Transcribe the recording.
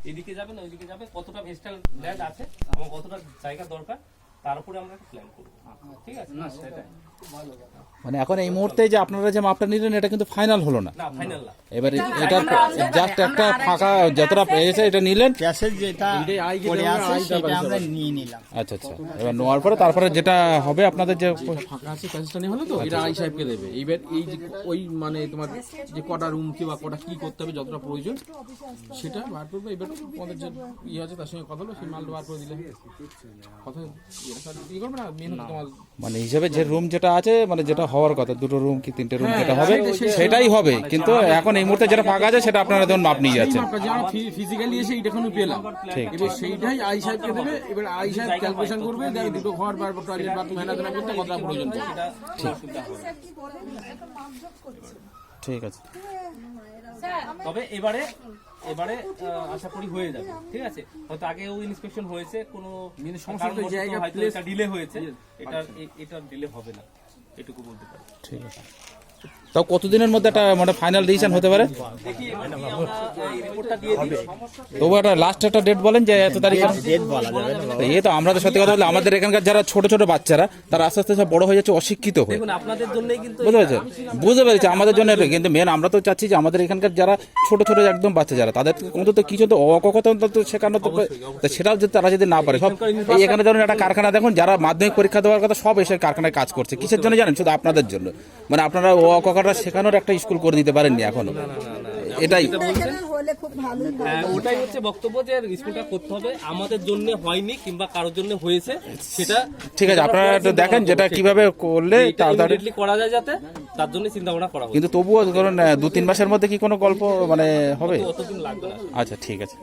এদিকে যাবে না ওইদিকে যাবে, কতটা ভেস্টাল ল্যান্ড আছে এবং কতটা জায়গা দরকার তার উপরে আমরা একটা প্ল্যান করবো। ঠিক আছে, না সেটাই মানে এখন এই মুহূর্তে যে আপনারা যে মাপটা নিলেন এটা কিন্তু ফাইনাল হলো না, না ফাইনাল না। এবার এটা জাস্ট একটা ফাঁকা যতটা পেয়েছে এটা নিলেন। ক্যাশের যেটা পড়ে আছে সেটা আমরা নিয়ে নিলাম। আচ্ছা আচ্ছা, এবার নেওয়ার পরে তারপরে যেটা হবে আপনাদের যে ফাঁকা আছে ক্যাশটা নেই হলো তো এটা আই সাহেবকে দেবে। এইবার এই যে ওই মানে তোমার যে কটা রুম কি বা কটা কি করতে হবে যতটা প্রয়োজন সেটা বার করবে। এবার তোমাদের যে ইয়ে আছে তার সঙ্গে কথা বলবে, সেই মালটা বার করে দিলে কথা ইয়ে করবে না। মেন তোমার মানে হিসাবে যে রুম যেটা আছে মানে যেটা হওয়ার কথা, দুটো রুম কি তিনটে রুম যেটা হবে সেটাই হবে, কিন্তু এখন এই মুহূর্তে যেটা ফাঁকা আছে সেটা আপনারা ধরুন মাপ নিয়ে যাচ্ছেন। ফিজিক্যালি এসে এইটা এখনো পেলাম, এবার সেইটাই আই সাহেবকে দেবে। এবার আই সাহেব ক্যালকুলেশন করবে, দেখ দুটো ঘর বার টয়লেট বাথরুম হেনাদেনা করতে কতটা প্রয়োজন। ঠিক আছে, তবে এবারে আশা করি হয়ে যাবে। ঠিক আছে, হয়তো আগেও ইন্সপেকশন হয়েছে, কোনো সমস্যা জায়গা হয়তো এটা ডিলে হয়েছে, এটা ডিলে হবে না এটুকু বলতে পারি। ঠিক আছে, তাও কতদিনের মধ্যে একটা মানে ফাইনাল ডিসিশন হতে পারে? দেখি আমরা এই রিপোর্টটা দিয়ে দিই। তবু একটা লাস্ট একটা ডেট বলেন যে এত তারিখ। ডেট বলা যাবে না। এই তো আমরা তো সত্যি কথা বলতে আমাদের এখানকার যারা ছোট ছোট বাচ্চারা তারা আস্তে আস্তে সব বড় হয়ে যাচ্ছে অশিক্ষিত হয়ে। দেখুন আপনাদের জন্যই কিন্তু বুঝতে পেরেছেন, বুঝতে পেরেছি আমাদের জন্য এটা, কিন্তু মেন আমরা তো চাচ্ছি যে আমাদের এখানকার যারা ছোট ছোট একদম বাচ্চা যারা তাদের অন্তত কিছু তো অকথা অন্তত শেখানো তো, সেটাও যদি তারা যদি না পারে সব। এই এখানে ধরুন একটা কারখানা দেখুন, যারা মাধ্যমিক পরীক্ষা দেওয়ার কথা সব এসে কারখানায় কাজ করছে, কিসের জন্য জানেন? শুধু আপনাদের জন্য। মানে আপনারা অকথা শেখানোর একটা স্কুল করে দিতে পারেননি এখনো, এটাই ওটাই হচ্ছে বক্তব্য যে স্কুলটা করতে হবে, আমাদের জন্য হয়নি কিংবা কারোর জন্য হয়েছে সেটা। ঠিক আছে, আপনারা একটু দেখেন যেটা কিভাবে করলে তাড়াতাড়ি করা যায় যাতে, তার জন্য চিন্তা ভাবনা করা হবে। কিন্তু তবুও ধরুন 2-3 মাসের মধ্যে কি কোনো গল্প মানে হবে? অতদিন লাগবে না। আচ্ছা ঠিক আছে।